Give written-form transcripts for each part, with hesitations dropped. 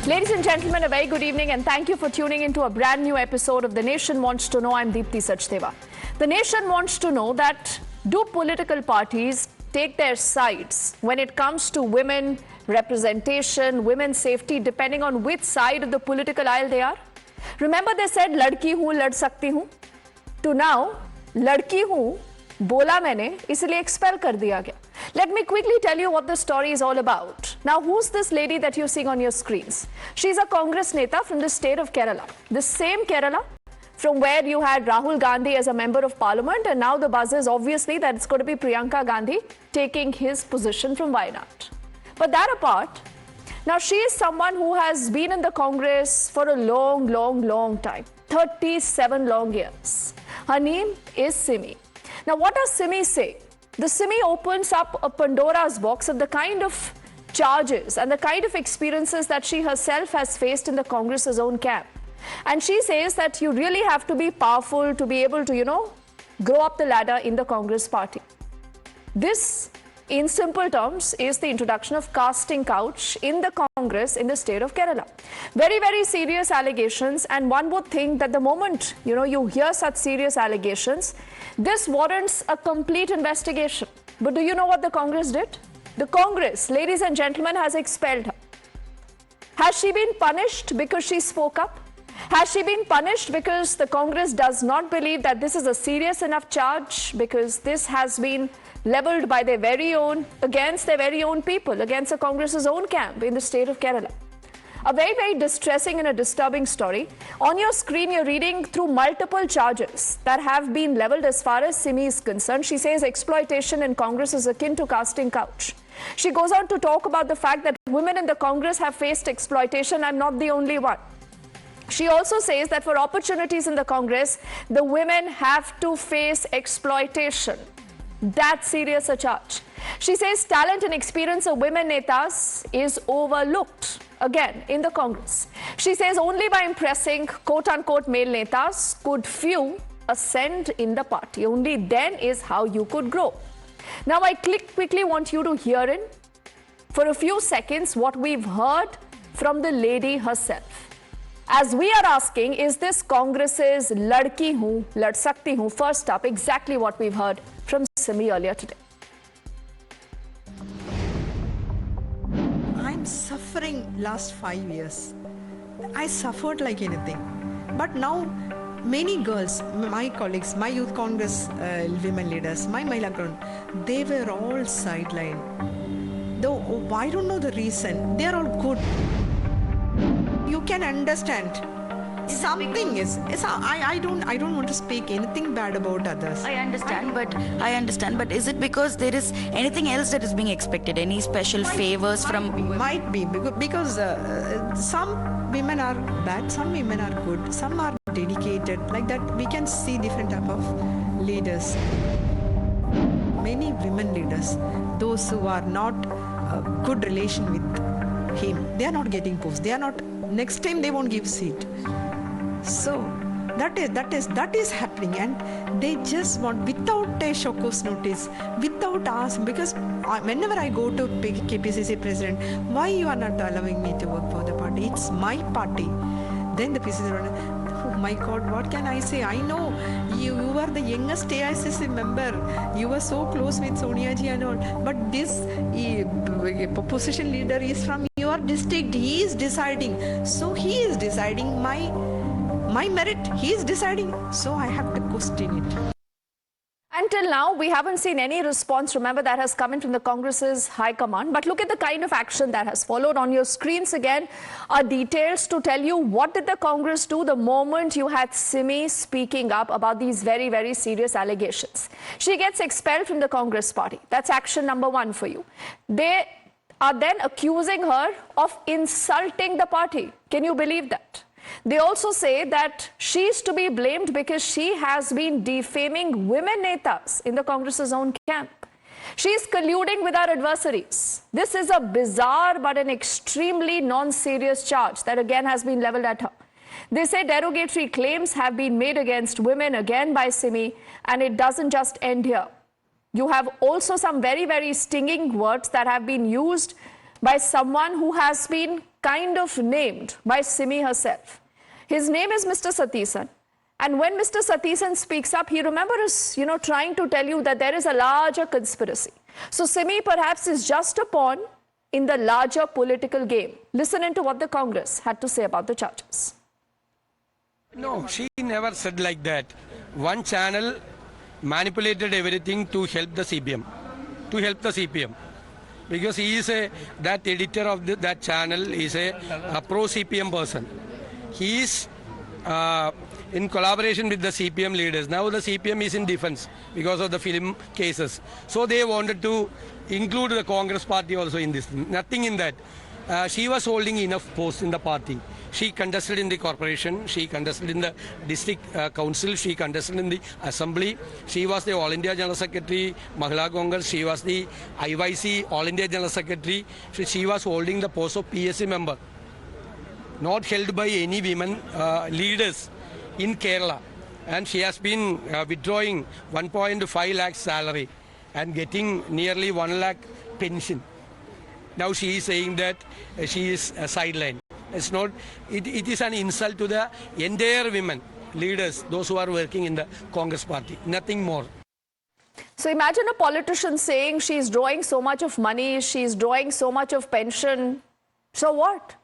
Ladies and gentlemen, a very good evening and thank you for tuning into a brand new episode of The Nation Wants to Know. I'm Deepthi Sachdeva. The Nation wants to know that do political parties take their sides when it comes to women representation, women's safety, depending on which side of the political aisle they are? Remember they said, ladki hoon, lad sakti hoon. To now, ladki hoon, bola maine, isliye expel kar diya gaya. Let me quickly tell you what the story is all about. Now, who's this lady that you're seeing on your screens? She's a Congress neta from the state of Kerala. The same Kerala from where you had Rahul Gandhi as a member of parliament, and now the buzz is obviously that it's going to be Priyanka Gandhi taking his position from Wayanad. But that apart, now she is someone who has been in the Congress for a long time. 37 long years. Her name is Simi. Now, what does Simi say? The Simi opens up a Pandora's box of the kind of charges and the kind of experiences that she herself has faced in the Congress's own camp. And she says that you really have to be powerful to be able to, grow up the ladder in the Congress party. This, in simple terms, is the introduction of casting couch in the Congress in the state of Kerala. Very serious allegations, and one would think that the moment, you hear such serious allegations, this warrants a complete investigation. But do you know what the Congress did? The Congress, ladies and gentlemen, has expelled her. Has she been punished because she spoke up? Has she been punished because the Congress does not believe that this is a serious enough charge, because this has been leveled by their very own, against their very own people, against the Congress's own camp in the state of Kerala? A very distressing and a disturbing story. On your screen, you're reading through multiple charges that have been leveled as far as Simi is concerned. She says exploitation in Congress is akin to casting couch. She goes on to talk about the fact that women in the Congress have faced exploitation. I'm not the only one. She also says that for opportunities in the Congress, the women have to face exploitation. That serious a charge. She says talent and experience of women netas is overlooked again in the Congress. She says only by impressing quote-unquote male netas could few ascend in the party. Only then is how you could grow. Now I quickly want you to hear in for a few seconds what we've heard from the lady herself. As we are asking, is this Congress's ladki hoon, lad sakti hoon? First up, exactly what we've heard from Simi earlier today. I'm suffering last 5 years. I suffered like anything. But now, many girls, my colleagues, my youth Congress women leaders, my Mahila ground, they were all sidelined. Though I don't know the reason. They are all good. You can understand. Something is. I don't want to speak anything bad about others. I understand, but is it because there is anything else that is being expected? Any special favors from? Might be because some women are bad, some women are good, some are dedicated. Like that, we can see different type of leaders. Many women leaders, those who are not good relation with him, they are not getting posts. They are not. Next time they won't give seat. So that is happening, and they just want, without a show-cause notice, without asking, because whenever I go to KPCC president, why you are not allowing me to work for the party? It's my party. Then the PCC president, oh my God, what can I say? I know you are the youngest AICC member. You were so close with Sonia ji and all. But this opposition leader is from your district. He is deciding. So he is deciding my merit. He is deciding. So I have to question it. Until now, we haven't seen any response, remember, that has come in from the Congress's high command. But look at the kind of action that has followed. On your screens again are details to tell you what did the Congress do the moment you had Simi speaking up about these very serious allegations. She gets expelled from the Congress party. That's action number one for you. They are then accusing her of insulting the party. Can you believe that? They also say that she is to be blamed because she has been defaming women netas in the Congress's own camp. She is colluding with our adversaries. This is a bizarre but an extremely non-serious charge that again has been leveled at her. They say derogatory claims have been made against women again by Simi, and it doesn't just end here. You have also some very stinging words that have been used by someone who has been kind of named by Simi herself. His name is Mr. Satheesan. And when Mr. Satheesan speaks up, he remembers, trying to tell you that there is a larger conspiracy. So Simi perhaps is just a pawn in the larger political game. Listen into what the Congress had to say about the charges. No, she never said like that. One channel manipulated everything to help the CPM. Because he is that editor of that channel is a pro-CPM person. He is in collaboration with the CPM leaders. Now the CPM is in defense because of the film cases. So they wanted to include the Congress party also in this. Nothing in that. She was holding enough posts in the party. She contested in the corporation, she contested in the district council, she contested in the assembly. She was the All India General Secretary, Mahila Congress, she was the IYC All India General Secretary. She was holding the post of PSC member, not held by any women leaders in Kerala. And she has been withdrawing 1.5 lakh salary and getting nearly 1 lakh pension. Now she is saying that she is sidelined. It's not. It is an insult to the entire women leaders, those who are working in the Congress party. Nothing more. So imagine a politician saying she's drawing so much of money, she's drawing so much of pension. So what?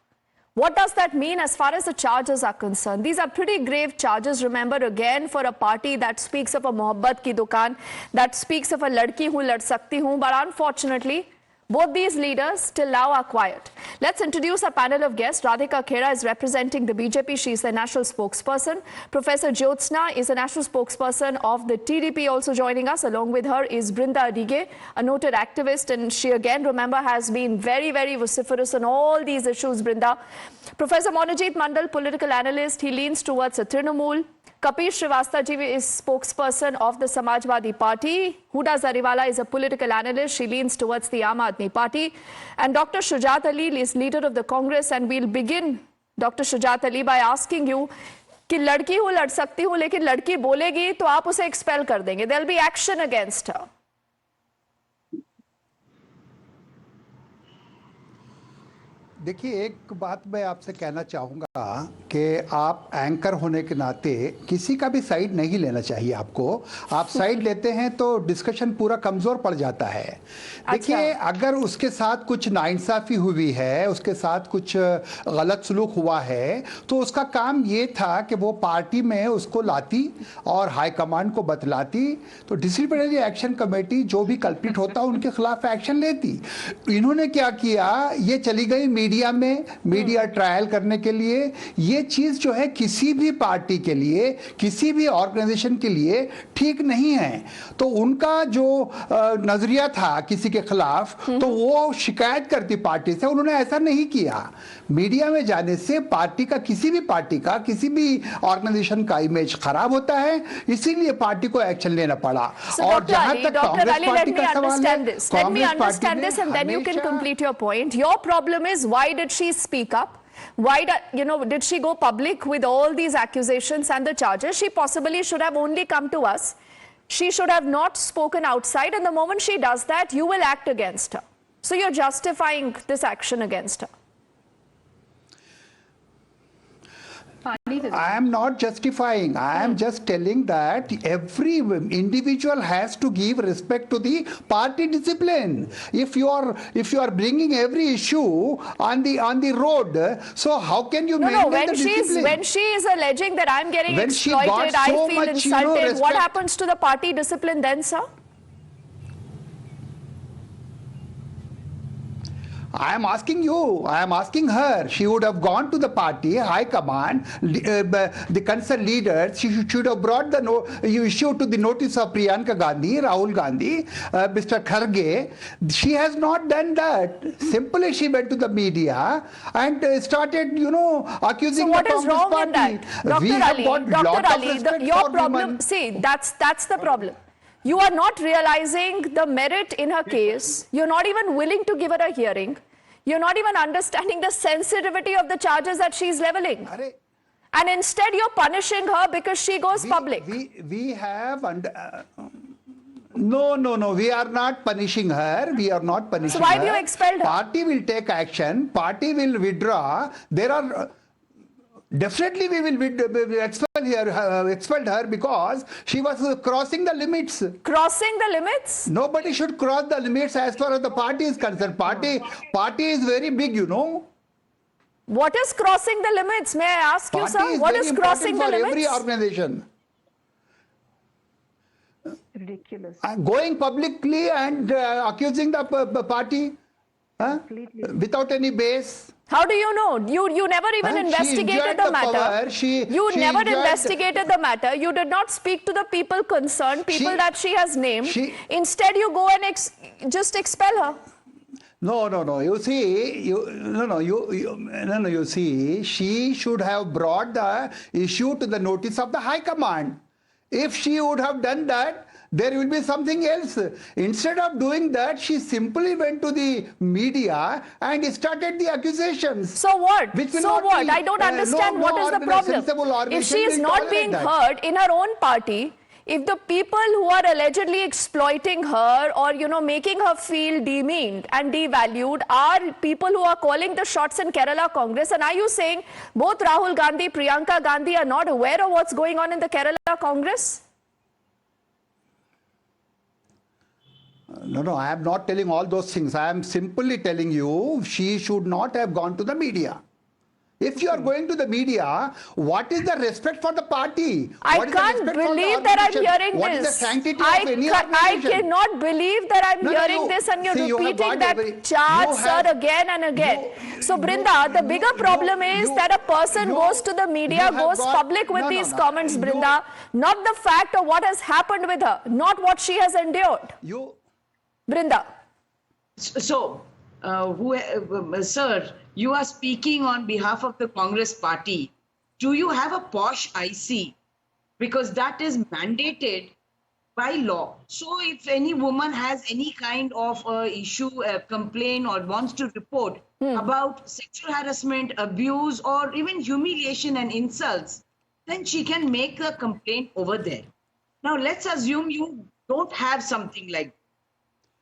What does that mean as far as the charges are concerned? These are pretty grave charges, remember, again, for a party that speaks of a mohabbat ki dukaan, that speaks of a ladki hu lad sakti hu, but unfortunately, both these leaders till now are quiet. Let's introduce our panel of guests. Radhika Khera is representing the BJP. She is the national spokesperson. Professor Jyotsna is the national spokesperson of the TDP. Also joining us along with her is Brinda Adige, a noted activist. And she again, remember, has been very, very vociferous on all these issues, Brinda. Professor Monojit Mandal, political analyst. He leans towards a Trinamool. Kapil Srivastava is spokesperson of the Samajwadi Party. Huda Zariwala is a political analyst. She leans towards the Aam Aadmi Party. And Dr. Shujat Ali is leader of the Congress. And we'll begin, Dr. Shujat Ali, by asking you कि लड़की हूँ लड़ सकती हूँ लेकिन लड़की बोलेगी तो आप उसे एक्सपेल कर देंगे. There'll be action against her. देखिए, एक बात मैं आपसे कहना चाहूँगा कि आप एंकर होने के नाते किसी का भी साइड नहीं लेना चाहिए आपको. आप साइड लेते हैं तो डिस्कशन पूरा कमज़ोर पड़ जाता है. देखिए, अगर उसके साथ कुछ नाइंसाफ़ी हुई है, उसके साथ कुछ गलत सलूक हुआ है, तो उसका काम ये था कि वो पार्टी में उसको लाती और हाईकमांड को बतलाती, तो डिसिप्लिनरी एक्शन कमेटी जो भी कल्प्रिट होता उनके खिलाफ एक्शन लेती. इन्होंने क्या किया, ये चली गई मीडिया ट्रायल करने के लिए. ये चीज जो है किसी भी पार्टी के लिए, किसी भी ऑर्गेनाइजेशन के लिए ठीक नहीं है. तो उनका जो नजरिया था किसी के खिलाफ, तो वो शिकायत करती पार्टी से. उन्होंने ऐसा नहीं किया. मीडिया में जाने से पार्टी का, किसी भी पार्टी का, किसी भी ऑर्गेनाइजेशन का इमेज खराब होता है. इसीलिए पार्टी को एक्शन लेना पड़ा. और जहां तक कांग्रेस पार्टी का सवाल है, let me understand this and then you can complete your point. Your problem is, why did she speak up? Why did she go public with all these accusations and the charges? She possibly should have only come to us. She should have not spoken outside, and the moment she does that, you will act against her. So you're justifying this action against her. I am not justifying. I am just telling that every individual has to give respect to the party discipline. If you are bringing every issue on the road, so how can you maintain the discipline? When she is alleging that I'm getting exploited, I feel insulted. What happens to the party discipline then, sir? I am asking you, I am asking her. She would have gone to the party, high command, the concerned leaders. She should have brought the issue to the notice of Priyanka Gandhi, Rahul Gandhi, Mr. Kharge. She has not done that. Simply she went to the media and started, accusing the Congress wrong party. In that? Dr. Ali, your problem, see, that's the problem. You are not realizing the merit in her case. You're not even willing to give her a hearing. You're not even understanding the sensitivity of the charges that she's leveling. And instead, you're punishing her because she goes public. We have, No. We are not punishing her. We are not punishing her. why do you expel her? Party will take action. Party will withdraw. There are definitely we will expel her because she was crossing the limits. Crossing the limits? Nobody should cross the limits as far as the party is concerned. Party is very big, you know. What is crossing the limits? May I ask you, Party sir? is What very is crossing the important for limits? every organization. Ridiculous. Going publicly and accusing the party without any base. How do you know? You never even She investigated enjoyed the the matter. power. You She never enjoyed investigated the matter. You did not speak to the people concerned, people that she has named. Instead, you go and just expel her. No. You see, you see, she should have brought the issue to the notice of the High Command. If she would have done that, there will be something else. Instead of doing that, she simply went to the media and started the accusations. So what? Which will So not what? be, I don't understand what is the sensible problem. If organization she is will not tolerate being that. heard in her own party, if the people who are allegedly exploiting her or, making her feel demeaned and devalued are people who are calling the shots in Kerala Congress, and are you saying both Rahul Gandhi, Priyanka Gandhi are not aware of what's going on in the Kerala Congress? No, I am not telling all those things. I am simply telling you she should not have gone to the media. If you are going to the media, what is the respect for the party? I can't believe that I'm hearing what this. What is the sanctity I of any I organization? cannot believe that I'm hearing this and you're see, you have repeating got that every- chart, you sir, have- again and again. So, Brinda, the bigger problem is that a person goes to the media, have goes got- public with no, these no. comments, You- Brinda, not the fact of what has happened with her, not what she has endured. Brinda. So, sir, you are speaking on behalf of the Congress party. Do you have a posh IC? Because that is mandated by law. So if any woman has any kind of issue, complaint or wants to report about sexual harassment, abuse or even humiliation and insults, then she can make a complaint over there. Now let's assume you don't have something like that.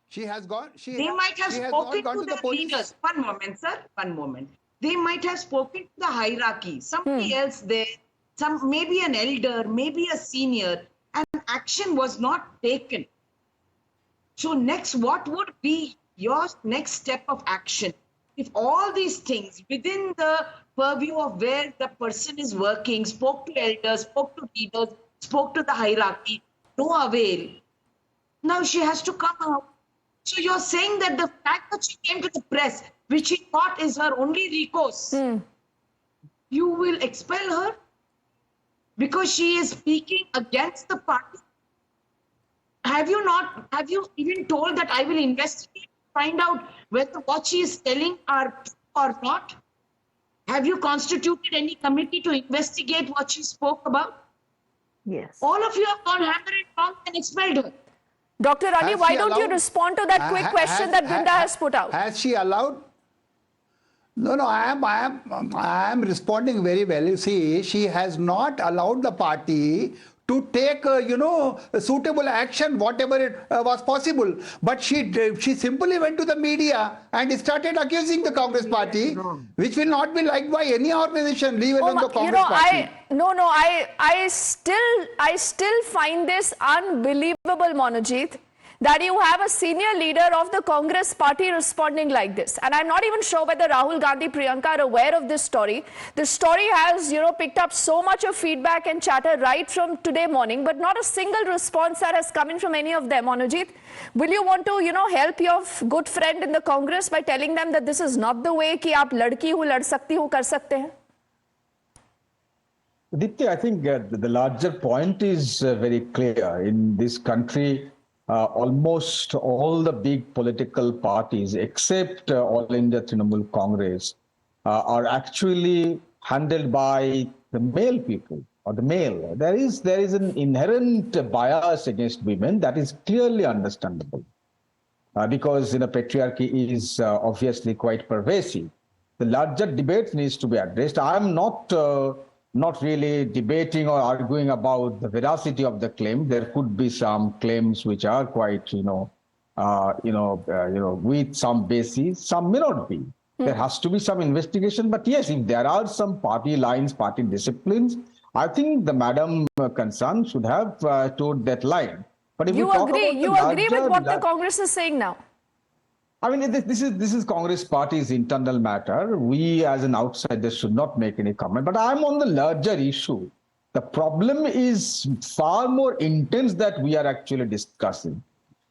She has gone. They might have spoken to the leaders. One moment, sir. One moment. They might have spoken to the hierarchy. Somebody else there, maybe an elder, maybe a senior, and action was not taken. So next, what would be your next step of action? If all these things within the purview of where the person is working, spoke to elders, spoke to leaders, spoke to the hierarchy, no avail. Now she has to come out. So you're saying that the fact that she came to the press, which she thought is her only recourse, you will expel her because she is speaking against the party? Have you even told that I will investigate, find out whether what she is telling are true or not? Have you constituted any committee to investigate what she spoke about? Yes. All of you have gone hammer and tongs and expelled her. Dr. Ali, Has why she don't you allowed- respond to that quick question that Brinda has put out? Has she allowed? No, I am responding very well. You see, she has not allowed the party to take, suitable action, whatever it was possible. But she simply went to the media and started accusing the Congress party, which will not be liked by any organization, leave alone the Congress party. I still find this unbelievable, Monojit, that you have a senior leader of the Congress party responding like this. And I'm not even sure whether Rahul Gandhi, Priyanka are aware of this story. The story has, picked up so much of feedback and chatter right from today morning, but not a single response that has come in from any of them. Monojit, will you want to, help your good friend in the Congress by telling them that this is not the way कि आप लड़की हो लड़ सकती हो कर सकते हैं? Dipti, I think the larger point is very clear. In this country, almost all the big political parties, except All India Trinamool Congress, are actually handled by the male people or the male. There is an inherent bias against women that is clearly understandable because patriarchy is obviously quite pervasive. The larger debate needs to be addressed. I am not not really debating or arguing about the veracity of the claim. There could be some claims which are quite, with some basis. Some may not be. There has to be some investigation. But yes, if there are some party lines, party disciplines, I think the madam concerned should have toed that line. But if You we talk agree? about the You agree with larger- what the Congress is saying now? I mean, this is Congress party's internal matter. We, as an outsider, should not make any comment. But I'm on the larger issue. The problem is far more intense that we are actually discussing.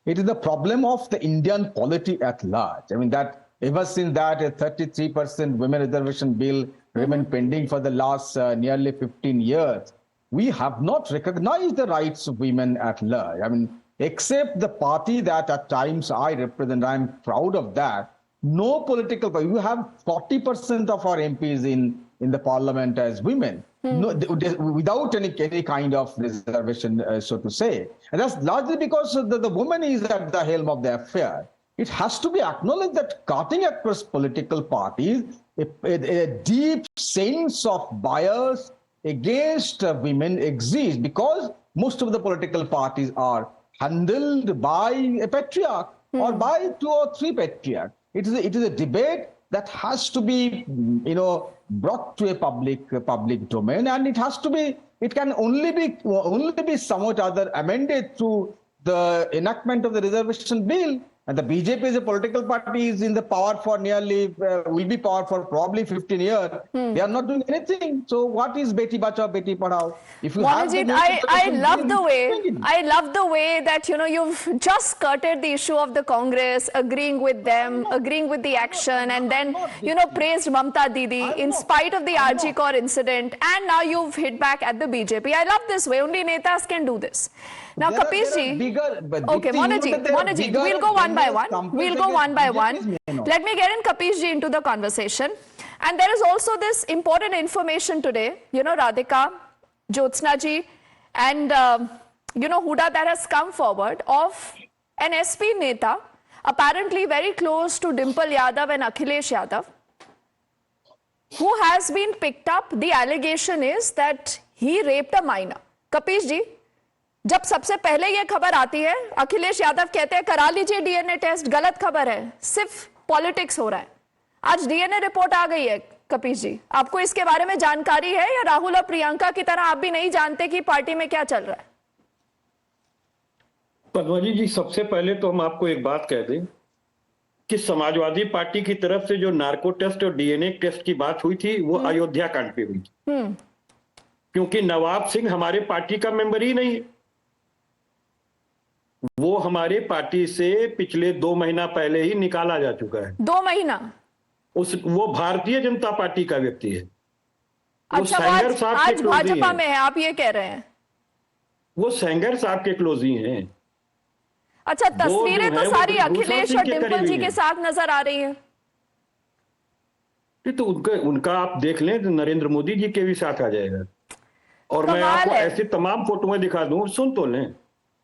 It is the problem of the Indian polity at large. I mean, that ever since that a 33% women reservation bill remained pending for the last nearly 15 years, we have not recognized the rights of women at large. I mean, except the party that at times I represent, I'm proud of that. No political party. You have 40% of our MPs in the parliament as women, without any kind of reservation, so to say. And that's largely because the woman is at the helm of the affair. It has to be acknowledged that cutting across political parties, a deep sense of bias against women exists because most of the political parties are handled by a patriarch or by 2 or 3 patriarchs. It is a debate that has to be, brought to a public domain, and it can only be somewhat other amended through the enactment of the reservation bill. And the BJP as a political party is in the power for will be power for probably 15 years. They are not doing anything. So what is Beti Bachao, Beti Padhao? If you have Monojit, the I love the bill, I love the way that you've just skirted the issue of the Congress, agreeing with them, agreeing with the action, and then praised Mamta Didi in spite of the RG Kaur incident, and now you've hit back at the BJP. I love this way. Only netas can do this. Now, Kapish ji, okay, Monojit, we'll go one by one. We'll go one by one. Let me get in Kapish ji into the conversation. And there is also this important information today, Radhika, Jyotsna ji, and, Huda, that has come forward of an SP Neta, apparently very close to Dimple Yadav and Akhilesh Yadav, who has been picked up. The allegation is that he raped a minor. Kapish ji, जब सबसे पहले ये खबर आती है, अखिलेश यादव कहते हैं करा लीजिए डीएनए टेस्ट, गलत खबर है, सिर्फ पॉलिटिक्स हो रहा है. आज डीएनए रिपोर्ट आ गई है. कपिश जी, आपको इसके बारे में जानकारी है या राहुल और प्रियंका की तरह आप भी नहीं जानते कि पार्टी में क्या चल रहा है? पद्माजी जी, सबसे पहले तो हम आपको एक बात कह दें कि समाजवादी पार्टी की तरफ से जो नार्को टेस्ट और डीएनए टेस्ट की बात हुई थी वो अयोध्या कांड पे हुई थी, क्योंकि नवाब सिंह हमारे पार्टी का मेंबर ही नहीं है. वो हमारे पार्टी से पिछले 2 महीना पहले ही निकाला जा चुका है. 2 महीना? वो भारतीय जनता पार्टी का व्यक्ति है. अच्छा, आज भाजपा में है, आप ये कह रहे हैं? वो सेंगर साहब के क्लोजी हैं. अच्छा, तस्वीरें तो सारी अखिलेश और डिंपल जी के साथ नजर आ रही है. तो उनका आप देख लें, नरेंद्र मोदी जी के भी साथ आ जाएगा. और मैं आपको ऐसी तमाम फोटोएं दिखा दूं, सुन तो लें,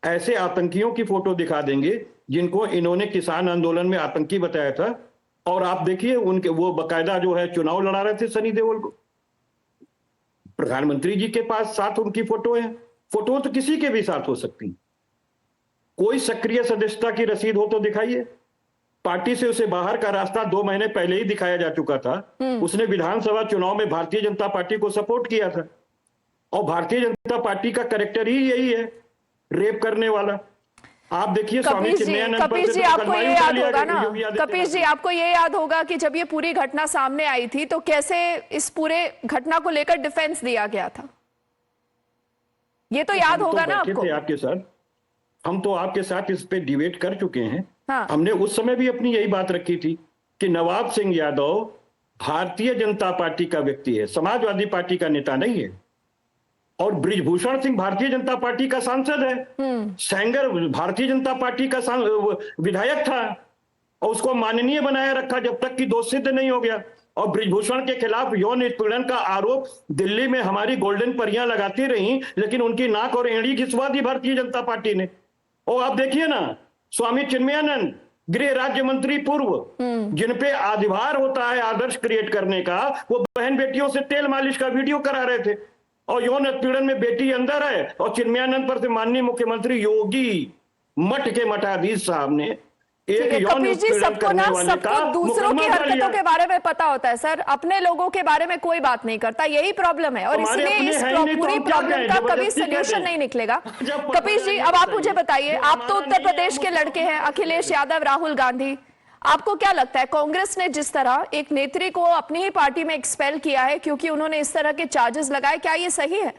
ऐसे आतंकियों की फोटो दिखा देंगे जिनको इन्होंने किसान आंदोलन में आतंकी बताया था. और आप देखिए उनके वो बकायदा जो है चुनाव लड़ा रहे थे सनी देओल को. प्रधानमंत्री जी के पास साथ उनकी फोटो है. फोटो तो किसी के भी साथ हो सकती. कोई सक्रिय सदस्यता की रसीद हो तो दिखाइए. पार्टी से उसे बाहर का रास्ता 2 महीने पहले ही दिखाया जा चुका था. उसने विधानसभा चुनाव में भारतीय जनता पार्टी को सपोर्ट किया था. और भारतीय जनता पार्टी का कैरेक्टर ही यही है, रेप करने वाला. आप देखिए स्वामी चिन्मयानंद पर कपिश जी, आपको ये याद होगा ना, कपिश जी, आपको ये याद होगा कि जब ये पूरी घटना सामने आई थी तो कैसे इस पूरे घटना को लेकर डिफेंस दिया गया था. ये तो याद होगा ना आपको. आपके साथ हम तो आपके साथ इस पे डिबेट कर चुके हैं. हाँ. हमने उस समय भी अपनी यही बात रखी थी कि नवाब सिंह यादव भारतीय जनता पार्टी का व्यक्ति है, समाजवादी पार्टी का नेता नहीं है. और बृजभूषण सिंह भारतीय जनता पार्टी का सांसद है. सेंगर भारतीय जनता पार्टी का विधायक था और उसको माननीय बनाया रखा जब तक कि दोष सिद्ध नहीं हो गया. और बृजभूषण के खिलाफ यौन उत्पीड़न का आरोप दिल्ली में हमारी गोल्डन परियां लगाती रही, लेकिन उनकी नाक और एड़ी घिसवा दी भारतीय जनता पार्टी ने. और आप देखिए ना, स्वामी चिन्मयानंद गृह राज्य मंत्री पूर्व, जिन पे अधिभार होता है आदर्श क्रिएट करने का, वो बहन बेटियों से तेल मालिश का वीडियो करा रहे थे। और यौन उत्पीड़न में बेटी अंदर है, और चिन्मयानंद पर से माननीय मुख्यमंत्री योगी मठ के मठाधीश साहब ने एक यौन कपिल जी, उत्पीड़न सबको करने ना वाले सबको का दूसरों की मुकदमा कर हरकतों लिया। के बारे में पता होता है सर, अपने लोगों के बारे में कोई बात नहीं करता, यही प्रॉब्लम है। और हमारे इसलिए अपने इस हैं ही नहीं तो पूरी हम क्या प्रॉब्लम कहें, का कभी जबरदस्ती सोल्यूशन कहते नहीं हैं। निकलेगा। जब कपिल जी, अब आप मुझे बताइए, ये आप तो हमारा उत्तर नहीं है, प्रदेश के हम लड़के हैं, अखिलेश यादव, राहुल गांधी, आपको क्या लगता है कांग्रेस ने जिस तरह एक नेत्री को अपनी ही पार्टी में एक्सपेल किया है क्योंकि उन्होंने इस तरह के चार्जेस लगाए, क्या ये सही है?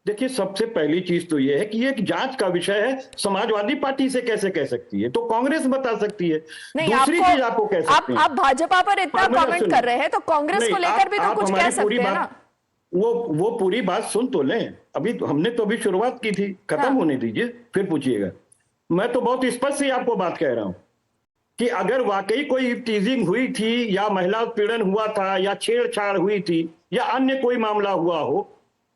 देखिए, सबसे पहली चीज तो यह है कि ये एक जांच का विषय है, समाजवादी पार्टी से कैसे कह सकती है, तो कांग्रेस बता सकती है। नहीं, दूसरी चीज आपको कह सकते हैं, आप भाजपा पर इतना हाँ, मुझे कमेंट सुनिए। कर रहे हैं तो कांग्रेस नहीं, को लेकर भी तो आप कुछ हमारी कह सकते पूरी हैं बात- ना। वो पूरी बात सुन तो लें, अभी हमने तो अभी शुरुआत की थी, खत्म हाँ। होने दीजिए, फिर पूछिएगा। मैं तो बहुत स्पष्ट से आपको बात कह रहा हूं कि अगर वाकई कोई टीजिंग हुई थी, या महिला उत्पीड़न हुआ था, या छेड़छाड़ हुई थी, या अन्य कोई मामला हुआ हो,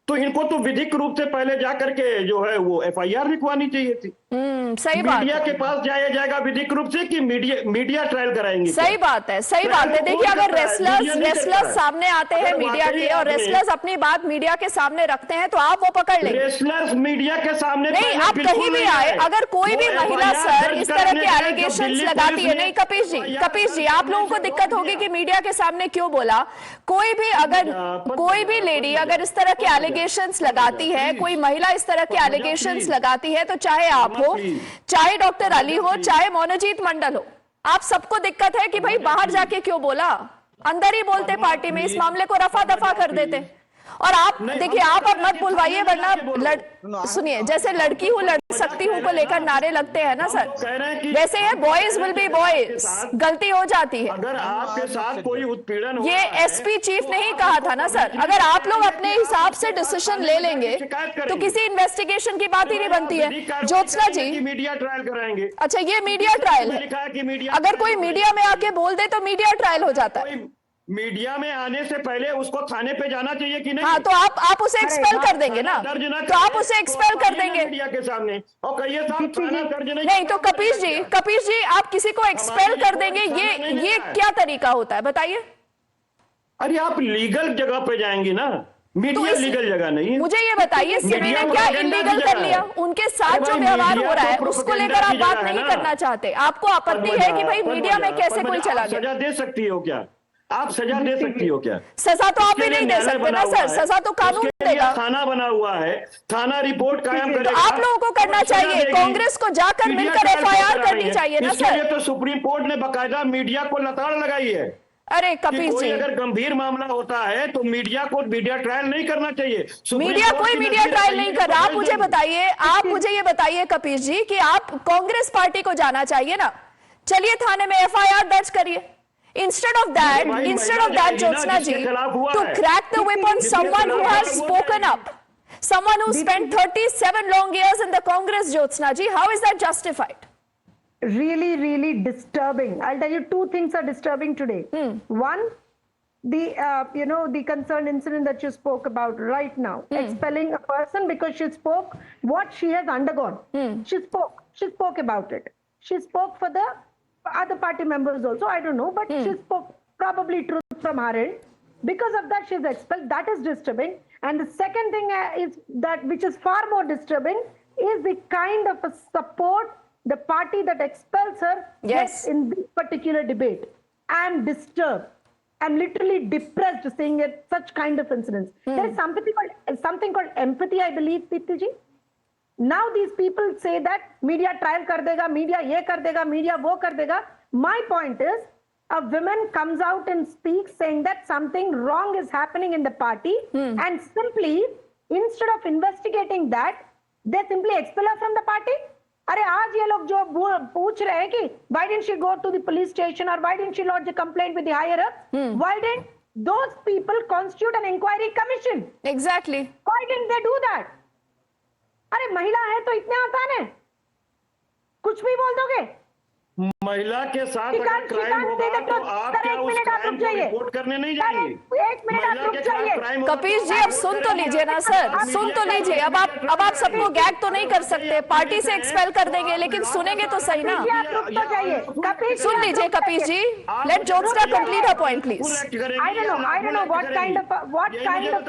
तो इनको तो विधिक रूप से पहले जाकर के जो है वो FIR लिखवानी चाहिए थी। सही बात मीडिया है। के पास जाया जाएगा विधिक रूप से, कि मीडिया ट्रायल कराएंगे? सही बात है, सही बात है। देखिए, अगर रेसलर्स सामने आते हैं मीडिया के और रेसलर्स अपनी बात मीडिया के सामने रखते हैं तो आप वो पकड़ लेंगे। रेसलर्स मीडिया के सामने नहीं, पहले आप बिल्कुल कहीं भी नहीं आए, आए। अगर कोई भी वो महिला FIR सर दर्ज इस तरह कराने के गए, जब एलिगेशंस दिल्ली लगाती पुलिस है, ने नहीं कपिल जी, FIR कपिल जी, आप लोगों को करने से दिक्कत रोक होगी दिया। कि मीडिया के सामने क्यों बोला। कोई भी अगर कोई भी लेडी अगर इस तरह के एलिगेशंस लगाती है, कोई महिला इस तरह के एलिगेशंस लगाती है, तो चाहे आप हो, चाहे डॉक्टर अली हो, चाहे मोनोजीत मंडल हो, आप सबको दिक्कत है कि भाई बाहर जाके क्यों बोला, अंदर ही बोलते पार्टी में, इस मामले को रफा दफा कर देते। और आप देखिए, आप अब मत बुलवाइए, वरना सुनिए, जैसे लड़की हूं लड़ सकती हूं को लेकर नारे लगते हैं ना सर, वैसे है बॉयज विल बी बॉयज, गलती हो जाती है। अगर आपके साथ कोई उत्पीड़न ये हुआ है, SP चीफ ने ही कहा था ना सर, अगर आप लोग अपने हिसाब से डिसीजन ले लेंगे तो किसी इन्वेस्टिगेशन की बात ही नहीं बनती है। ज्योत्सना जी, मीडिया ट्रायल कराएंगे। अच्छा, ये मीडिया ट्रायल है, लिखा है कि मीडिया, अगर कोई मीडिया में आके बोल दे तो मीडिया ट्रायल हो जाता है। मीडिया में आने से पहले उसको थाने पे जाना चाहिए कि नहीं? हाँ, तो आप उसे एक्सपेल कर देंगे ना, दर्ज ना तो आप उसे एक्सपेल कर देंगे। मीडिया के सामने और कहिए साहब थाना दर्ज नहीं तो कपिल जी आप किसी को एक्सपेल कर देंगे, ये क्या तरीका होता है बताइए? अरे आप लीगल जगह पे जाएंगे ना, मीडिया लीगल जगह नहीं है। मुझे ये बताइए, सिमी ने क्या इलीगल कर लिया? उनके साथ जो व्यवहार हो रहा है उसको लेकर आप बात नहीं करना चाहते, आपको आपत्ति है कि भाई मीडिया में कैसे कोई चला गया? सजा दे सकती हो क्या? आप सजा दे सकती हो क्या? सजा तो आप भी नहीं दे सकते ना सर, सजा तो कानून देगा। थाना बना हुआ है, थाना रिपोर्ट कायम करेगा। तो आप लोगों को करना चाहिए, कांग्रेस को जाकर मिलकर FIR करनी चाहिए ना इसके सर। लिए तो सुप्रीम कोर्ट ने बाकायदा मीडिया को लताड़ लगाई है। अरे कि कपिल कोई जी, अगर गंभीर मामला होता है तो मीडिया ट्रायल नहीं करना चाहिए। मीडिया कोई मीडिया ट्रायल नहीं कर रहा। आप मुझे बताइए, आप मुझे ये बताइए कपिल जी कि आप कांग्रेस पार्टी को जाना चाहिए ना, चलिए थाने में FIR दर्ज करिए। Instead of that, Jyotsna ji, to crack the whip on someone who has spoken up, someone who spent 37 long years in the Congress, Jyotsna ji, how is that justified? Really, really disturbing. I'll tell you two things are disturbing today. One, the concerned incident that you spoke about right now, expelling a person because she spoke what she has undergone. She spoke about it. She spoke for the other party members also, I don't know, but she spoke probably truth from her end. Because of that, she's expelled. That is disturbing. And the second thing is that, which is far more disturbing, is the kind of a support the party that expels her gets in this particular debate. I am disturbed. I'm literally depressed seeing such kind of incidents. There is something called empathy, I believe, Deepti ji. Now these people say that media trial kar dega, media ye kar dega, media wo kar dega. My point is, a woman comes out and speaks saying that something wrong is happening in the party, and simply, instead of investigating that, they simply expel her from the party. अरे आज ये लोग जो पूछ रहे हैं कि why didn't she go to the police station or why didn't she lodge a complaint with the higher up? Why didn't those people constitute an inquiry commission? Exactly. Why didn't they do that? अरे महिला है तो इतने आसान है, कुछ भी बोल दोगे? महिला के साथ She अगर can't क्राइम say होगा the तो truth. आप सर, क्या एक उस मिनट आप क्राइम रुक को जाइए। रिपोर्ट करने नहीं सर, जाएंगे? एक मिनट आप महिला रुक के खिलाफ जाइए। क्राइम होगा कपीश तो जी, आप अब सुन तो लीजिए ना सर, सुन तो लीजिए। अब आप सबको गैग तो नहीं कर सकते, पार्टी से एक्सपेल कर देंगे, लेकिन सुनेंगे तो सही ना। कपीश जी, आप रुक तो जाइए। कपीश जी, सुन आप लीजिए रुक कपीश जाइए। जी, let Jyotsna complete her point please. I don't know what kind of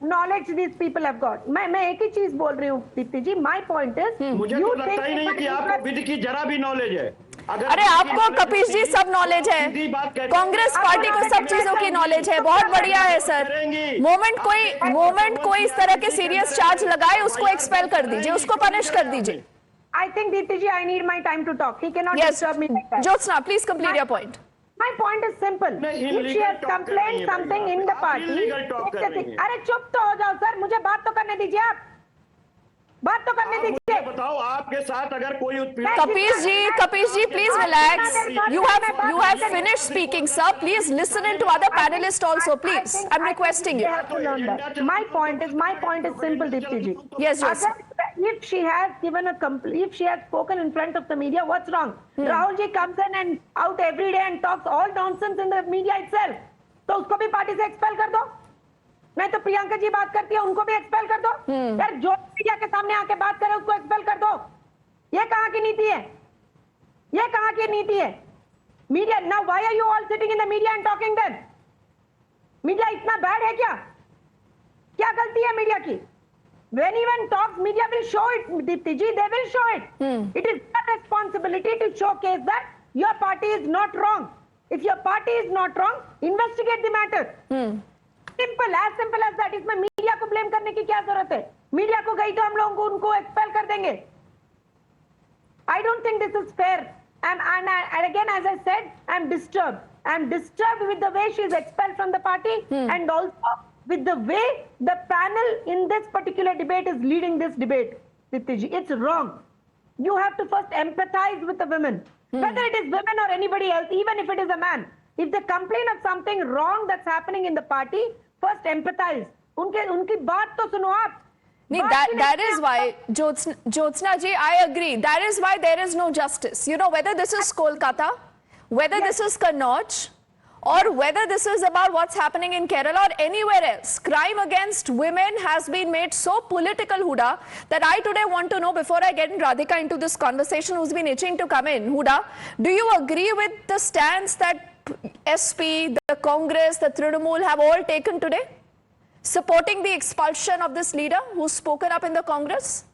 knowledge these people have got. मैं एक ही चीज बोल रही हूँ दीप्ति जी. My point is, मुझे you तो लगता ही नहीं कि आपको विधि की जरा भी नॉलेज है। अरे आपको कपीश जी सब नॉलेज है, कांग्रेस पार्टी को सब चीजों की नॉलेज है, बहुत बढ़िया है सर। मोमेंट कोई इस तरह के सीरियस चार्ज लगाए, उसको एक्सपेल कर दीजिए, उसको पनिश कर दीजिए। I think Dipti ji, I need my time to talk. He cannot Yes, disturb me like that. Jyotsna, please complete your point. My point is simple. नहीं, If she illegal has talk कर रही complained हैं something भाई, in the आप party, illegal talk कर रही हैं। अरे चुप तो हो जाओ सर, मुझे बात तो करने दीजिए आप। बात तो करने मुझे दीजिए। बताओ आपके साथ अगर कोई उत्पीड़न Kapish ji, please relax. You have finished speaking, sir. Please listen in to other panelists also, please. I'm requesting you. My point is simple, Dipti ji. Yes, Jyotsna. If she has if she has spoken in front of the media, what's wrong? Rahul ji comes in and out every day and talks all nonsense in the media itself. तो उसको भी party से expel कर दो। नहीं तो प्रियंका जी बात करती है, उनको भी एक्सपेल कर दो। यार जो मीडिया के सामने आके बात करे उसको एक्सपेल कर दो। ये कहाँ की नीति है? ये कहाँ की नीति है? Media, now why are you all sitting in the media and talking then? Media इतना बैड है क्या? क्या गलती है मीडिया की? When even talks, media will show it, Dipti ji, they will show it. It is their responsibility to showcase that your party is not wrong. If your party is not wrong, investigate the matter. Simple as that. इसमें media को blame करने की क्या जरूरत है? Media को गई तो हम लोग उनको एक्सपेल कर देंगे. I don't think this is fair. And again, as I said, I'm disturbed. I'm disturbed with the way she is expelled from the party and also with the way the panel in this particular debate is leading this debate. Dipti ji, it's wrong. You have to first empathize with the women. Whether it is women or anybody else, even if it is a man. If they complain of something wrong that's happening in the party, first empathize. उनकी बात तो सुनो आप. That is why, Jyotsna ji, I agree. That is why there is no justice. You know, whether this is Kolkata, whether this is Kannauj, or whether this is about what's happening in Kerala or anywhere else, crime against women has been made so political, Huda, that I today want to know, before I get Radhika into this conversation, who's been itching to come in, Huda, do you agree with the stance that SP, the Congress, the Trinamool have all taken today, supporting the expulsion of this leader who's spoken up in the Congress?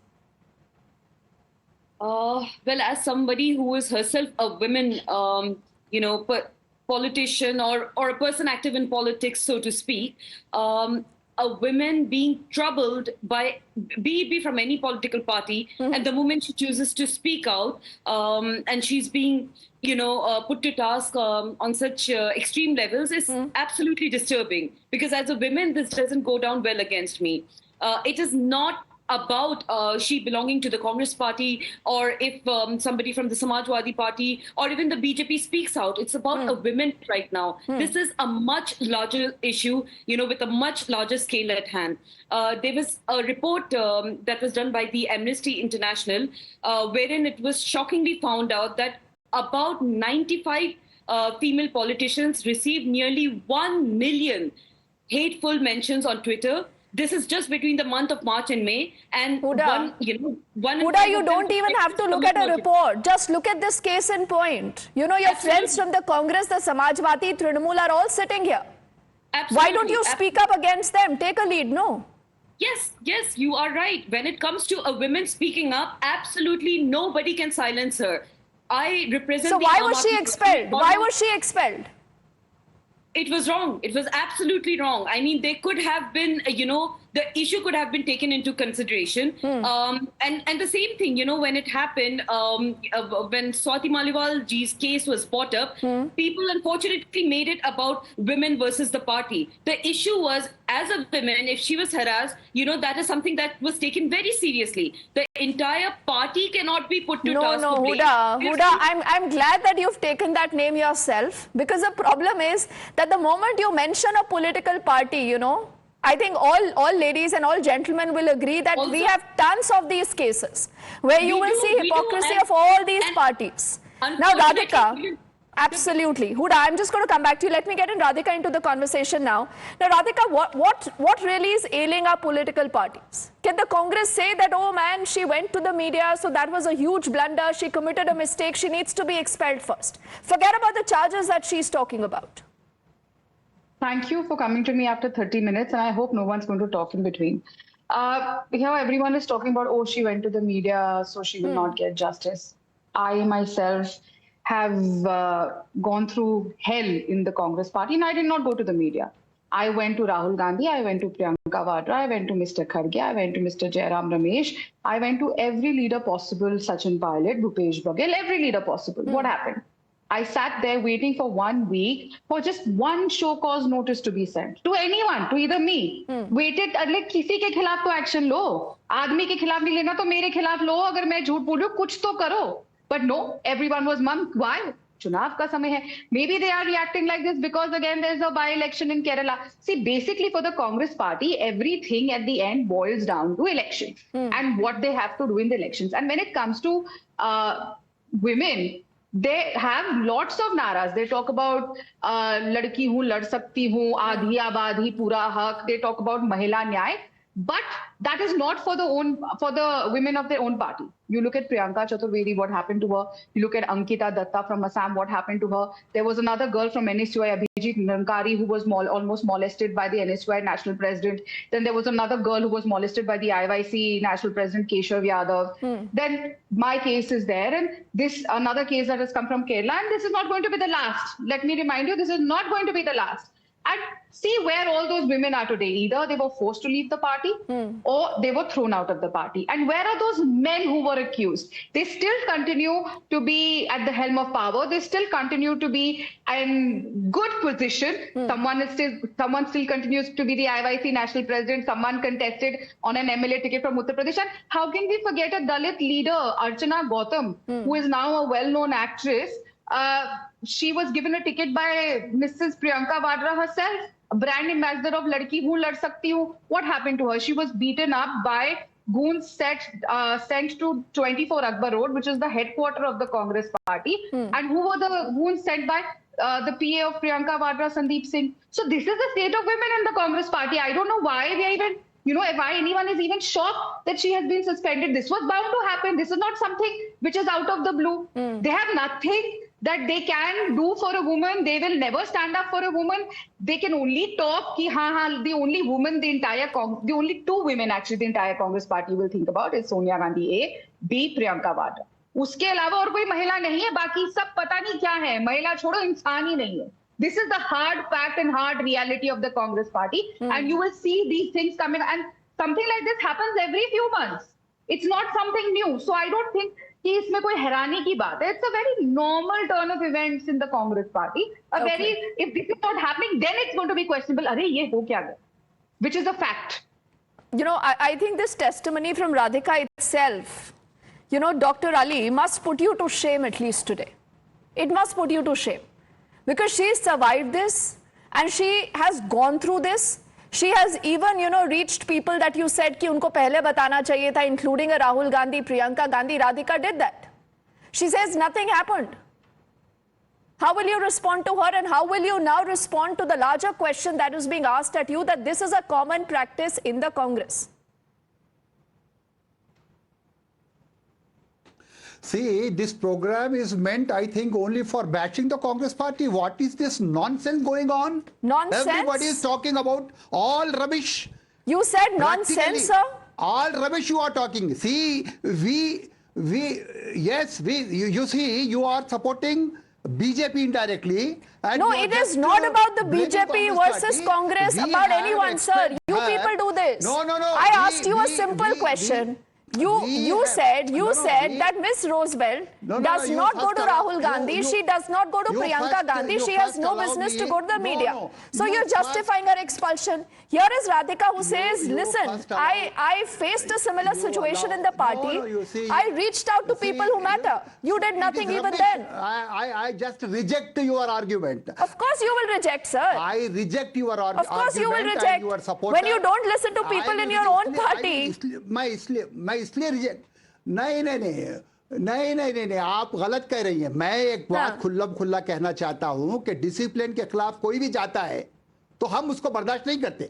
Well, as somebody who is herself a woman, politician or a person active in politics, so to speak, a woman being troubled by, be from any political party, and the moment she chooses to speak out, and she's being, put to task on such extreme levels is absolutely disturbing. Because as a woman, this doesn't go down well against me. It is not about she belonging to the Congress party, or if somebody from the Samajwadi party or even the BJP speaks out. It's about a women right now. This is a much larger issue, with a much larger scale at hand. There was a report that was done by the Amnesty International, wherein it was shockingly found out that about 95 female politicians received nearly 1 million hateful mentions on Twitter. This is just between the month of March and May. And Huda, Huda, you don't even have to look at a report. Just look at this case in point. Your friends from the Congress, the Samajwadi, Trinamool are all sitting here. Absolutely. Why don't you speak up against them? Take a lead, no? Yes, you are right. When it comes to a woman speaking up, absolutely nobody can silence her. I represent. So why was she expelled? Why was she expelled? It was wrong. It was absolutely wrong. I mean, they could have been, the issue could have been taken into consideration. And the same thing, when it happened, when Swati Maliwal ji's case was brought up, people unfortunately made it about women versus the party. The issue was, as a woman, if she was harassed, that is something that was taken very seriously. The entire party cannot be put to task. No, Huda, I'm glad that you've taken that name yourself, because the problem is that the moment you mention a political party, I think all ladies and all gentlemen will agree that we have tons of these cases where you will see hypocrisy of all these parties. Now, Radhika, absolutely. Huda, I'm just going to come back to you. Let me get in Radhika into the conversation now. Now, Radhika, what really is ailing our political parties? Can the Congress say that, oh man, she went to the media, so that was a huge blunder, she committed a mistake, she needs to be expelled first? Forget about the charges that she's talking about. Thank you for coming to me after 30 minutes, and I hope no one's going to talk in between. Here, everyone is talking about, oh, she went to the media, so she will not get justice. I myself have gone through hell in the Congress party, and I did not go to the media. I went to Rahul Gandhi, I went to Priyanka Vadra, I went to Mr. Kharge, I went to Mr. Jairam Ramesh, I went to every leader possible, Sachin Pilot, Bhupesh Baghel, every leader possible. What happened? I sat there waiting for 1 week for just one show cause notice to be sent to anyone, to either me. Waited, like किसी के खिलाफ तो action लो, आदमी के खिलाफ नहीं लेना तो मेरे खिलाफ लो, अगर मैं झूठ बोल रही हूँ कुछ तो करो. But no, everyone was mum. Why? चुनाव का समय है. Maybe they are reacting like this because again there's a by-election in Kerala. See, basically for the Congress party, everything at the end boils down to elections and what they have to do in the elections. And when it comes to women, they have lots of naras. They talk about ladki hu, lad sakti hu, aadhi abadhi, pura haq. They talk about mahila nyay. But that is not for the women of their own party. You look at Priyanka Chaturvedi, what happened to her. You look at Ankita Datta from Assam, what happened to her. There was another girl from NSUI, Abhijit Nankari, who was almost molested by the NSUI national president. Then there was another girl who was molested by the IYC national president, Keshav Yadav. Then my case is there, and this another case that has come from Kerala, and this is not going to be the last. Let me remind you, this is not going to be the last. And see where all those women are today. Either they were forced to leave the party or they were thrown out of the party. And where are those men who were accused? They still continue to be at the helm of power. They still continue to be in good position. Someone still continues to be the IYC national president. Someone contested on an MLA ticket from Uttar Pradesh. And how can we forget a Dalit leader, Archana Gautam, who is now a well-known actress? She was given a ticket by Mrs. Priyanka Vadra herself, a brand ambassador of Ladki Hu, Lad Sakti Hu. What happened to her? She was beaten up by goons sent to 24 Akbar Road, which is the headquarters of the Congress party. And who were the goons sent by? The PA of Priyanka Vadra, Sandeep Singh. So this is the state of women in the Congress party. I don't know why we are even, why anyone is even shocked that she has been suspended. This was bound to happen. This is not something which is out of the blue. They have nothing that they can do for a woman. They will never stand up for a woman. They can only talk ki the only woman, the only two women actually the entire Congress party will think about is Sonia Gandhi A, B, Priyanka Vadra. उसके अलावा और कोई महिला नहीं है, बाकी सब पता नहीं क्या है, महिला छोड़ो इंसान ही नहीं है. This is the hard fact and hard reality of the Congress party, and you will see these things coming, and something like this happens every few months. It's not something new. So I don't think कि इसमें कोई हैरानी की बात है. It's a very normal turn of events in the Congress party. If this is not happening, then it's going to be questionable. अरे ये हो क्या गया? Which is a fact. I think this testimony from Radhika itself, Dr. Ali, must put you to shame at least today. It must put you to shame. Because she survived this and she has gone through this. She has even, reached people that you said कि उनको पहले बताना चाहिए था, including a Rahul Gandhi, Priyanka Gandhi. Radhika did that. She says nothing happened. How will you respond to her, and how will you now respond to the larger question that is being asked at you, that this is a common practice in the Congress? See, this program is meant, I think, only for bashing the Congress party. What is this nonsense going on? Nonsense? Everybody is talking about all rubbish. You said nonsense, sir? All rubbish you are talking. See, you see, you are supporting BJP indirectly. And no, it is not about the BJP versus Congress, about anyone, sir. You people do this. No. I asked you a simple question. You said that Miss Roosevelt does not go to Rahul Gandhi. She does not go to Priyanka Gandhi. She has no business to go to the media. So you're justifying her expulsion. Here is Radhika who says, listen, I faced a similar situation in the party. I reached out to people who matter. You did nothing even then. I just reject your argument. Of course you will reject, sir. I reject your argument. Of course you will reject. When you don't listen to people in your own party. मैं इसलिए reject नहीं नहीं नहीं नहीं नहीं, आप गलत कह रही हैं। मैं एक बात खुल्लम खुल्ला कहना चाहता हूं कि डिसिप्लिन के खिलाफ कोई भी जाता है तो हम उसको बर्दाश्त नहीं करते,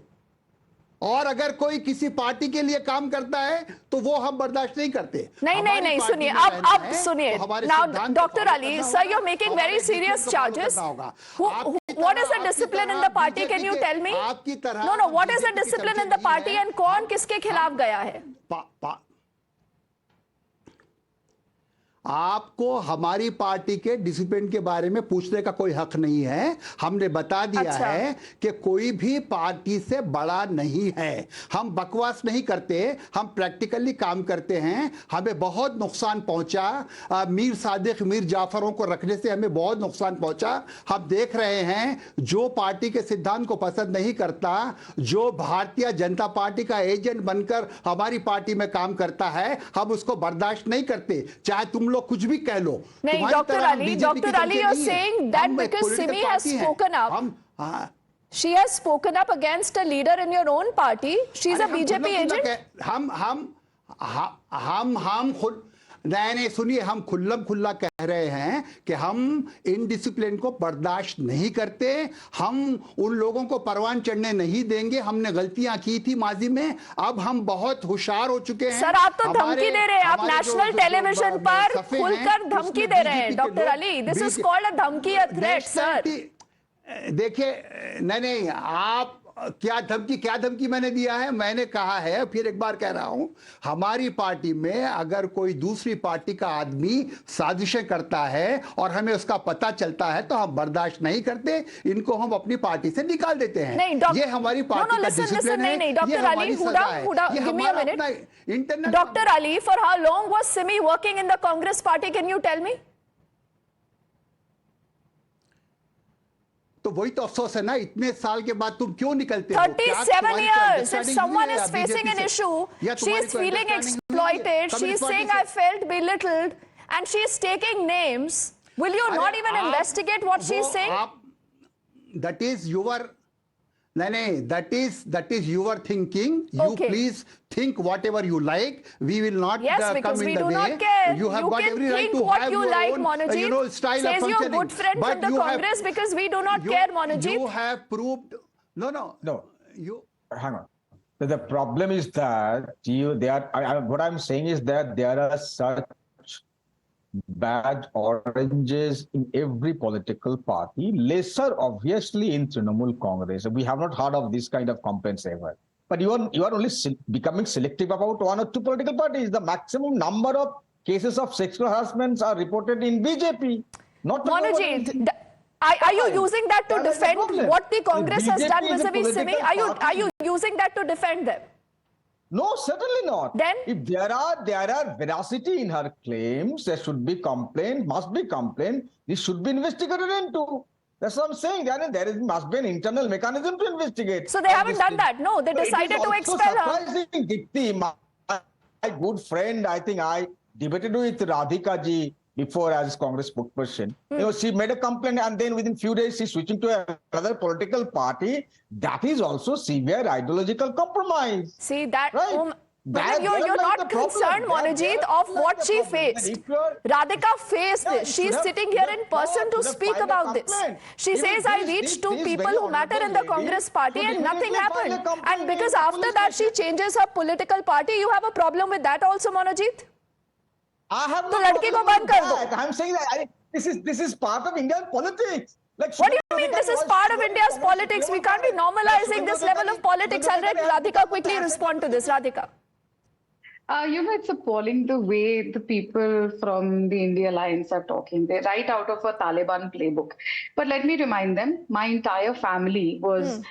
और अगर कोई किसी पार्टी के लिए काम करता है तो वो हम बर्दाश्त नहीं करते। नहीं सुनिए, अब सुनिए। Now doctor Ali sir, you are making very serious charges. What is the discipline in the party, can you tell me? आपकी तरह no what is the discipline in the party and कौन किसके खिलाफ गया है? आपको हमारी पार्टी के डिसिप्लिन के बारे में पूछने का कोई हक नहीं है। हमने बता दिया है कि कोई भी पार्टी से बड़ा नहीं है। हम बकवास नहीं करते, हम प्रैक्टिकली काम करते हैं। हमें बहुत नुकसान पहुंचा, मीर सादिक मीर जाफरों को रखने से हमें बहुत नुकसान पहुंचा। हम देख रहे हैं जो पार्टी के सिद्धांत को पसंद नहीं करता, जो भारतीय जनता पार्टी का एजेंट बनकर हमारी पार्टी में काम करता है, हम उसको बर्दाश्त नहीं करते, चाहे तुम लोग कुछ भी कह लो। नहीं doctor Ali, you are saying that because Simi has spoken up, she has spoken up against a leader in your own party, she is a BJP agent। हम खुद नहीं सुनिए, हम खुल्लम खुल्ला कह रहे हैं कि हम इनडिसिप्लिन को बर्दाश्त नहीं करते। हम उन लोगों को परवान चढ़ने नहीं देंगे। हमने गलतियां की थी माजी में, अब हम बहुत होशियार हो चुके हैं। सर आप तो धमकी दे रहे हैं, आप नेशनल टेलीविजन पर खुलकर धमकी दे रहे हैं। Doctor Ali, this is called a धमकी, अ थ्रेट सर। देखिए नहीं, आप क्या धमकी मैंने दिया है? मैंने कहा है, फिर एक बार कह रहा हूं, हमारी पार्टी में अगर कोई दूसरी पार्टी का आदमी साजिशें करता है और हमें उसका पता चलता है तो हम बर्दाश्त नहीं करते, इनको हम अपनी पार्टी से निकाल देते हैं। ये हमारी पार्टी का डिसिप्लिन है। नहीं doctor Ali, give me a minute. Doctor Ali, for how long was Simi working in the Congress party, can you tell me? तो वही तो अफसोस है ना, इतने साल के बाद तुम क्यों निकलते हो? 37 years. If someone is facing an issue, she is feeling exploited, she is saying I felt belittled, and she is taking names. Will you not even investigate what she is saying? That is your that is your thinking. You please think whatever you like. We will not because come we in the do way. not care. You have got every right to what have you your like, own, Monojit. style Says of functioning. your good friend But from the Congress, because we do not care, Monojit. You have proved. No. You hang on. The problem is that what I'm saying is that there are such bad oranges in every political party, lesser obviously in Trinamool Congress. We have not heard of this kind of complaints ever. But you are only becoming selective about one or two political parties. The maximum number of cases of sexual harassments are reported in BJP. Not Monojit, are you using that to defend what the Congress has done vis-a-vis Simi? Are you using that to defend them? No, certainly not. Then if there are veracity in her claims, there should be complaint, must be complaint. This should be investigated into. That's what I'm saying. There must be an internal mechanism to investigate. So they haven't done that. No, they decided to expel her. Surprising, Dipti, my good friend, I think I debated with Radhika ji before as Congress spokesperson. She made a complaint and then within few days she's switching to another political party. That is also severe ideological compromise. See that, right? You're not concerned, Monojit, of what she faced. Radhika faced this. She's sitting here in person to speak about this. She says, I reached two people who matter in the Congress party and nothing happened. And because after that she changes her political party, you have a problem with that also, Monojit? I have तो लड़की को बंद कर दो. I'm saying that this is part of Indian politics. What do you mean this is part of India's politics? We can't be normalizing this level of politics. I'll let Radhika quickly respond to this. Radhika. It's appalling the way the people from the India Alliance are talking. They write out of a Taliban playbook. But let me remind them, my entire family was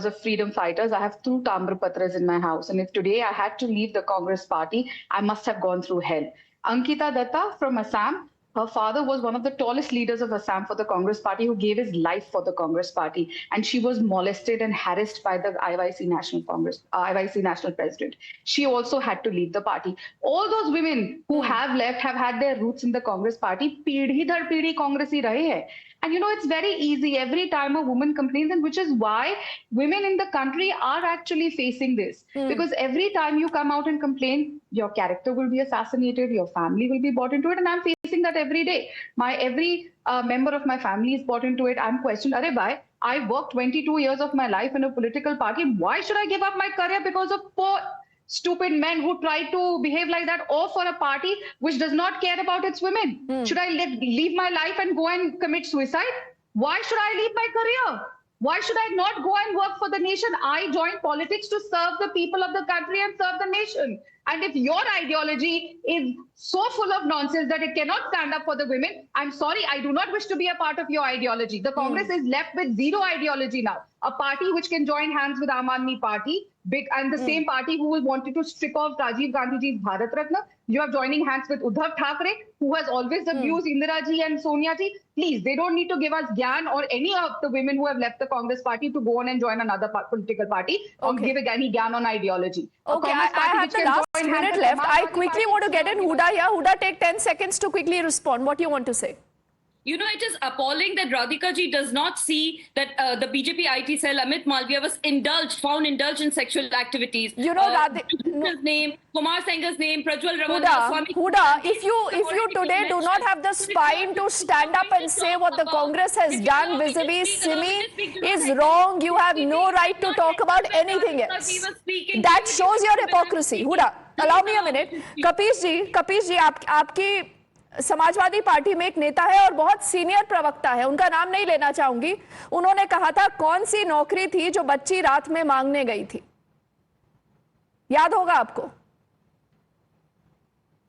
a freedom fighters. I have 2 Tamrapatras in my house. And if today I had to leave the Congress party, I must have gone through hell. Ankita Datta from Assam, Her father was one of the tallest leaders of Assam for the Congress Party, who gave his life for the Congress Party, and she was molested and harassed by the IYC National President. She also had to leave the party. All those women who have left have had their roots in the Congress Party. Peedhi dar peedhi Congress hi rahe hai. And it's very easy every time a woman complains, and which is why women in the country are actually facing this. Because every time you come out and complain, your character will be assassinated, your family will be bought into it, and I'm facing that every day. Every member of my family is bought into it. I'm questioned, Arey bhai, I worked 22 years of my life in a political party. Why should I give up my career because of poor stupid men who try to behave like that, or for a party which does not care about its women? Should I leave my life and go and commit suicide? Why should I leave my career? Why should I not go and work for the nation? I joined politics to serve the people of the country and serve the nation. And if your ideology is so full of nonsense that it cannot stand up for the women, I'm sorry, I do not wish to be a part of your ideology. The Congress is left with zero ideology now. A party which can join hands with Aam Aadmi Party, and the same party who wanted to strip off Rajiv Gandhi's Bharat Ratna. You are joining hands with Uddhav Thackeray, who has always abused Indira ji and Sonia ji. Please, they don't need to give us gyan, or any of the women who have left the Congress Party, to go on and join another political party or give any gyan on ideology. Okay, I have the last minute left. I quickly want to get in Huda here. Huda, take 10 seconds to quickly respond. What do you want to say? It is appalling that Radhika ji does not see that the BJP IT cell, Amit Malviya, was found indulged in sexual activities. Radhika's name, Kumar Sengar's name, Prajwal Rawat. Huda, if you today do not have the spine to stand up and say what the Congress has done vis-a-vis Simi is wrong, you have no right to talk about anything else. That shows your hypocrisy. Huda, allow me a minute. Kapish ji, आपकी Samajwadi party में एक नेता है और बहुत senior प्रवक्ता है, उनका नाम नहीं लेना चाहूंगी। उन्होंने कहा था कौन सी नौकरी थी जो बच्ची रात में मांगने गई थी, याद होगा आपको?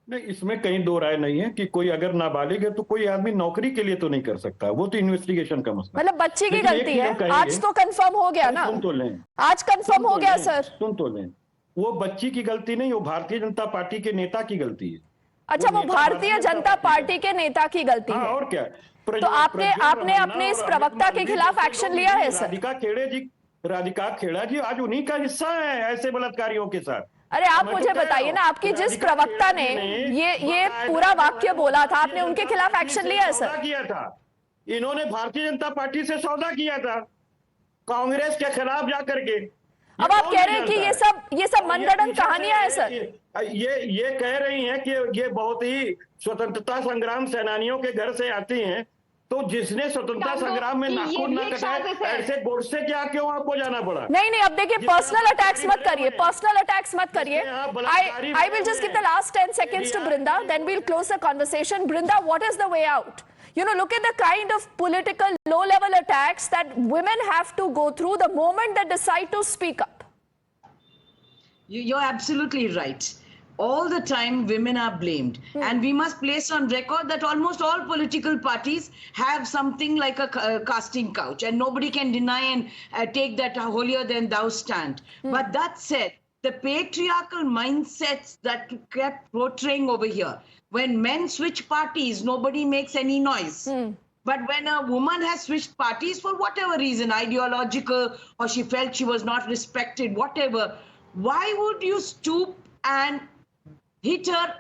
नहीं, इसमें कहीं दो राय नहीं है कि कोई अगर नाबालिग है तो कोई आदमी नौकरी के लिए तो नहीं कर सकता, वो तो इन्वेस्टिगेशन का मसला। मतलब बच्ची की गलती है, आज तो कंफर्म हो गया ना? सुन तो लें, आज कंफर्म हो गया सर। सुन तो लें, वो बच्ची की गलती नहीं, वो भारतीय जनता पार्टी के नेता की गलती है। अच्छा, वो भारतीय जनता पार्टी के नेता की गलती है? और क्या? तो आपने अपने इस प्रवक्ता के खिलाफ एक्शन लिया है सर? राधिका खेड़ा जी आज उन्हीं का हिस्सा है ऐसे बलात्कारियों के साथ। अरे आप मुझे बताइए ना, आपकी जिस प्रवक्ता ने ये पूरा वाक्य बोला था, आपने उनके खिलाफ एक्शन लिया है सर? किया था, इन्होंने भारतीय जनता पार्टी से सौदा किया था कांग्रेस के खिलाफ जाकर के। अब आप कह रहे हैं कि ये सब मनगढ़ंत कहानियां हैं सर? ये कह रही हैं कि ये बहुत ही स्वतंत्रता संग्राम सेनानियों के घर से आती हैं, तो जिसने स्वतंत्रता संग्राम में नाखून ना कटाए ऐसे गोड से क्या क्यों आपको जाना पड़ा? नहीं, अब देखिए, पर्सनल अटैक्स मत करिए, पर्सनल अटैक्स मत करिए। I will just give the last 10 seconds to Brinda, then we'll close the conversation. Brinda, what is the way out? Look at the kind of political low-level attacks that women have to go through the moment they decide to speak up. You're absolutely right. All the time women are blamed, and we must place on record that almost all political parties have something like a casting couch, and nobody can deny and take that holier than thou stand. But that said, the patriarchal mindsets that kept portraying over here, when men switch parties, nobody makes any noise. But when a woman has switched parties for whatever reason, ideological, or she felt she was not respected, whatever, why would you stoop and hit her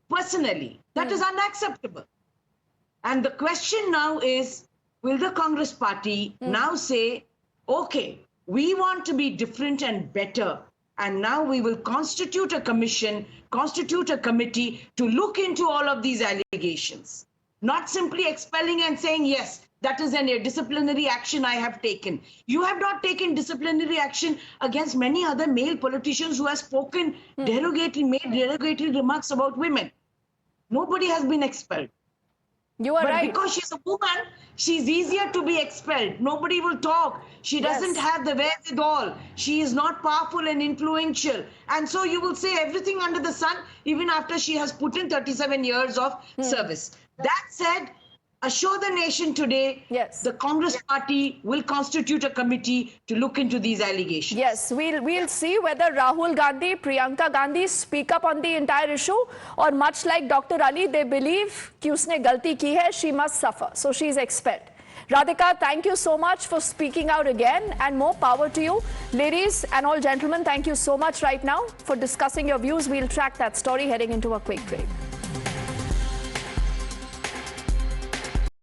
personally? That is unacceptable. And the question now is, will the Congress party now say, okay, we want to be different and better, and now we will constitute a commission, constitute a committee to look into all of these allegations, not simply expelling and saying, yes, that is a disciplinary action I have taken. You have not taken disciplinary action against many other male politicians who have spoken made derogatory remarks about women. Nobody has been expelled. You are right. But because she's a woman, she's easier to be expelled. Nobody will talk. She doesn't have the wherewithal. She is not powerful and influential. And so you will say everything under the sun, even after she has put in 37 years of service. That said, assure the nation today, Yes. the Congress party will constitute a committee to look into these allegations. Yes, we'll see whether Rahul Gandhi, Priyanka Gandhi speak up on the entire issue, or much like Dr. Ali, they believe कि उसने गलती की है, she must suffer, so she is expelled. Radhika, thank you so much for speaking out again, and more power to you. Ladies and all gentlemen, thank you so much right now for discussing your views. We'll track that story heading into a quick break.